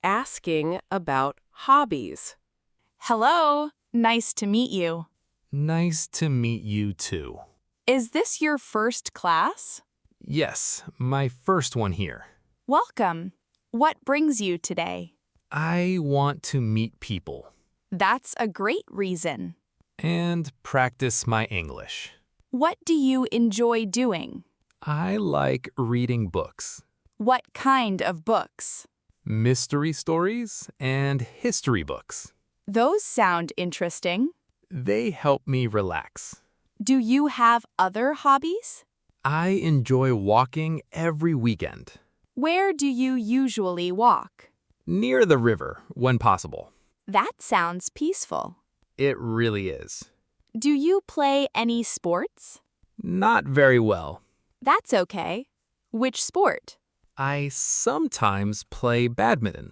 asking about hobbies. Hello, nice to meet you. Nice to meet you too. Is this your first class? Yes, my first one here. Welcome. What brings you today? I want to meet people That's a great reason. and practice my English. What do you enjoy doing? I like reading books, What kind of books? mystery stories, and history books. Those sound interesting. They help me relax. Do you have other hobbies? I enjoy walking every weekend, Where do you usually walk? near the river when possible. That sounds peaceful. It really is. Do you play any sports? Not very well. That's okay. Which sport? I sometimes play badminton.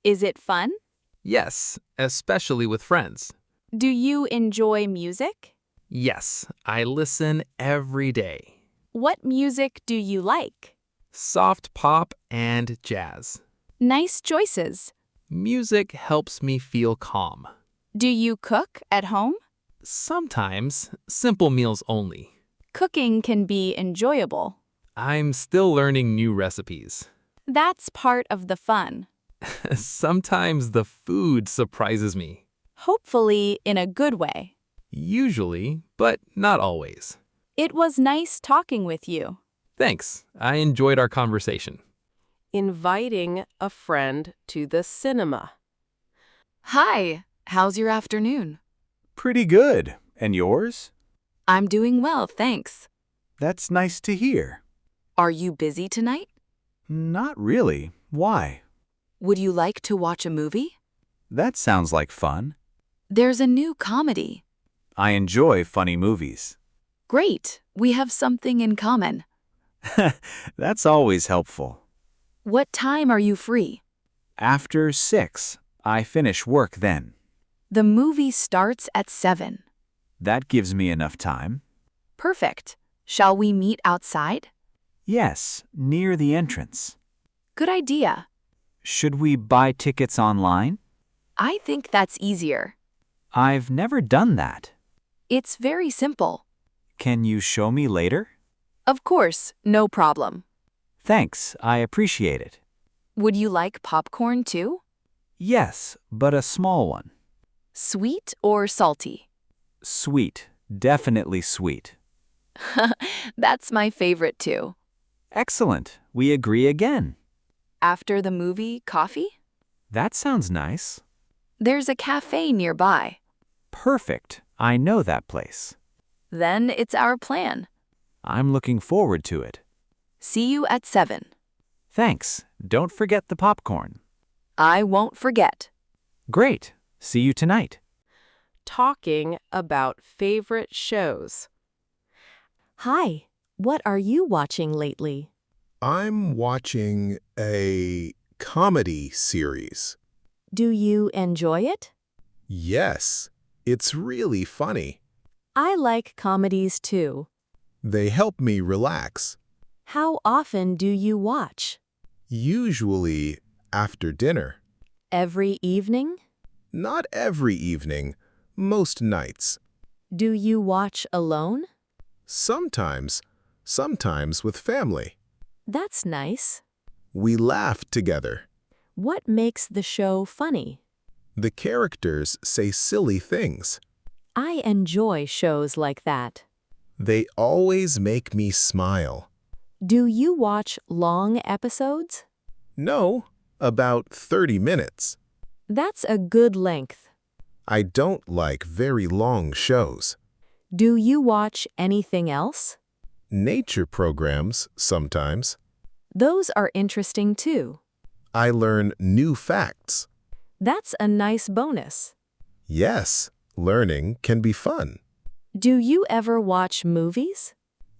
Is it fun? Yes, especially with friends. Do you enjoy music? Yes, I listen every day. What music do you like? Soft pop and jazz. Nice choices. Music helps me feel calm. Do you cook at home? Sometimes, simple meals only. Cooking can be enjoyable. I'm still learning new recipes. That's part of the fun. Sometimes the food surprises me. Hopefully in a good way. Usually, but not always. It was nice talking with you. Thanks. I enjoyed our conversation. Inviting a friend to the cinema. Hi, how's your afternoon? Pretty good. And yours? I'm doing well, thanks. That's nice to hear. Are you busy tonight? Not really. Why? Would you like to watch a movie? That sounds like fun. There's a new comedy. I enjoy funny movies. Great, we have something in common. That's always helpful. What time are you free? After 6, I finish work then. The movie starts at 7. That gives me enough time. Perfect. Shall we meet outside? Yes, near the entrance. Good idea. Should we buy tickets online? I think that's easier. I've never done that. It's very simple. Can you show me later? Of course, no problem. Thanks, I appreciate it. Would you like popcorn too? Yes, but a small one. Sweet or salty? Sweet, definitely sweet. That's my favorite too. Excellent, we agree again. After the movie, coffee? That sounds nice. There's a cafe nearby. Perfect, I know that place. Then it's our plan. I'm looking forward to it. See you at 7. Thanks, don't forget the popcorn. I won't forget. Great, see you tonight. Talking about favorite shows. Hi, what are you watching lately? I'm watching a comedy series. Do you enjoy it? Yes, it's really funny. I like comedies too. They help me relax. How often do you watch? Usually after dinner. Every evening? Not every evening, most nights. Do you watch alone? Sometimes with family. That's nice. We laugh together. What makes the show funny? The characters say silly things. I enjoy shows like that. They always make me smile. Do you watch long episodes? No, about 30 minutes. That's a good length. I don't like very long shows. Do you watch anything else? Nature programs sometimes. Those are interesting too. I learn new facts. That's a nice bonus. Yes, learning can be fun. Do you ever watch movies?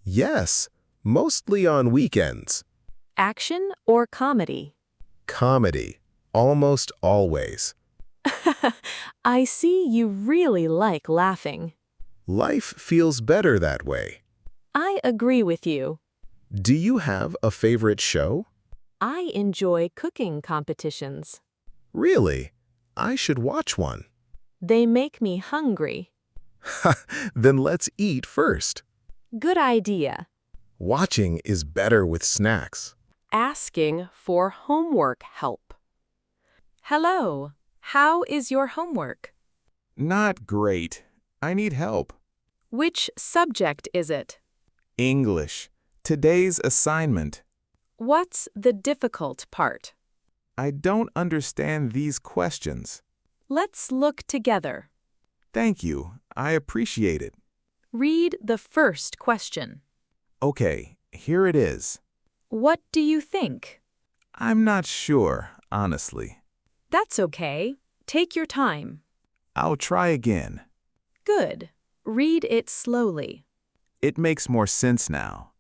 Yes, mostly on weekends. Action or comedy? Comedy, almost always. I see you really like laughing. Life feels better that way. I agree with you. Do you have a favorite show? I enjoy cooking competitions. Really? I should watch one. They make me hungry. Then let's eat first. Good idea. Watching is better with snacks. Asking for homework help. Hello. How is your homework? Not great. I need help. Which subject is it? English. Today's assignment. What's the difficult part? I don't understand these questions. Let's look together. Thank you. I appreciate it. Read the first question. Okay, here it is. What do you think? I'm not sure, honestly. That's okay. Take your time. I'll try again. Good. Read it slowly. It makes more sense now.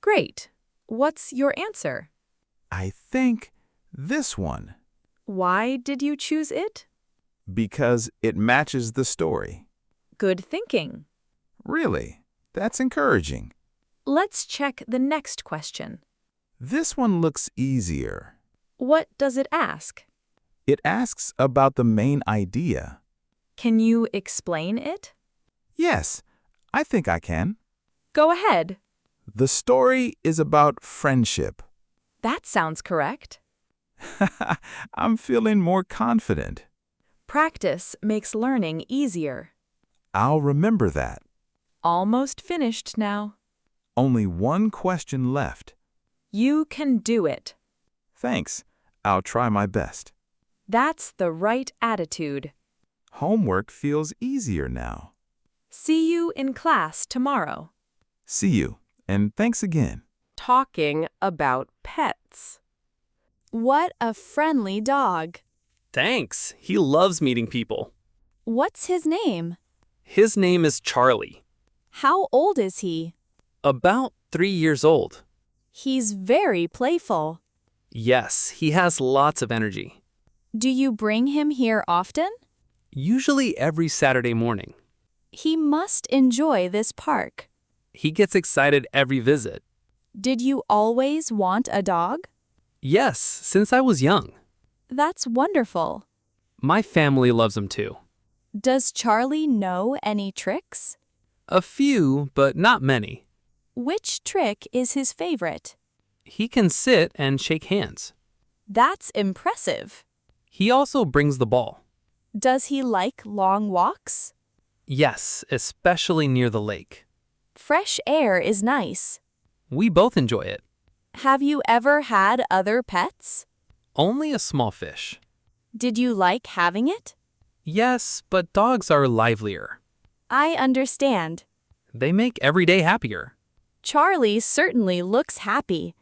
Great. What's your answer? I think this one. Why did you choose it? Because it matches the story. Good thinking. Really? That's encouraging. Let's check the next question. This one looks easier. What does it ask? It asks about the main idea. Can you explain it? Yes, I think I can. Go ahead. The story is about friendship. That sounds correct. I'm feeling more confident. Practice makes learning easier. I'll remember that. Almost finished now. Only one question left. You can do it. Thanks. I'll try my best. That's the right attitude. Homework feels easier now. See you in class tomorrow. See you, and thanks again. Talking about pets. What a friendly dog. Thanks. He loves meeting people. What's his name? His name is Charlie. How old is he? About 3 years old. He's very playful. Yes, he has lots of energy. Do you bring him here often? Usually every Saturday morning. He must enjoy this park. He gets excited every visit. Did you always want a dog? Yes, since I was young. That's wonderful. My family loves him too. Does Charlie know any tricks? A few, but not many. Which trick is his favorite? He can sit and shake hands. That's impressive. He also brings the ball. Does he like long walks? Yes, especially near the lake. Fresh air is nice. We both enjoy it. Have you ever had other pets? Only a small fish. Did you like having it? Yes, but dogs are livelier. I understand. They make every day happier. Charlie certainly looks happy.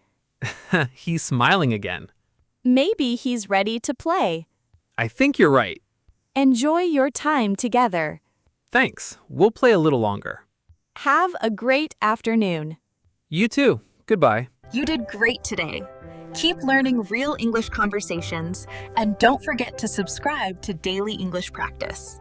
He's smiling again. Maybe he's ready to play. I think you're right. Enjoy your time together. Thanks. We'll play a little longer. Have a great afternoon. You too. Goodbye. You did great today. Keep learning real English conversations, and don't forget to subscribe to Daily English Practice.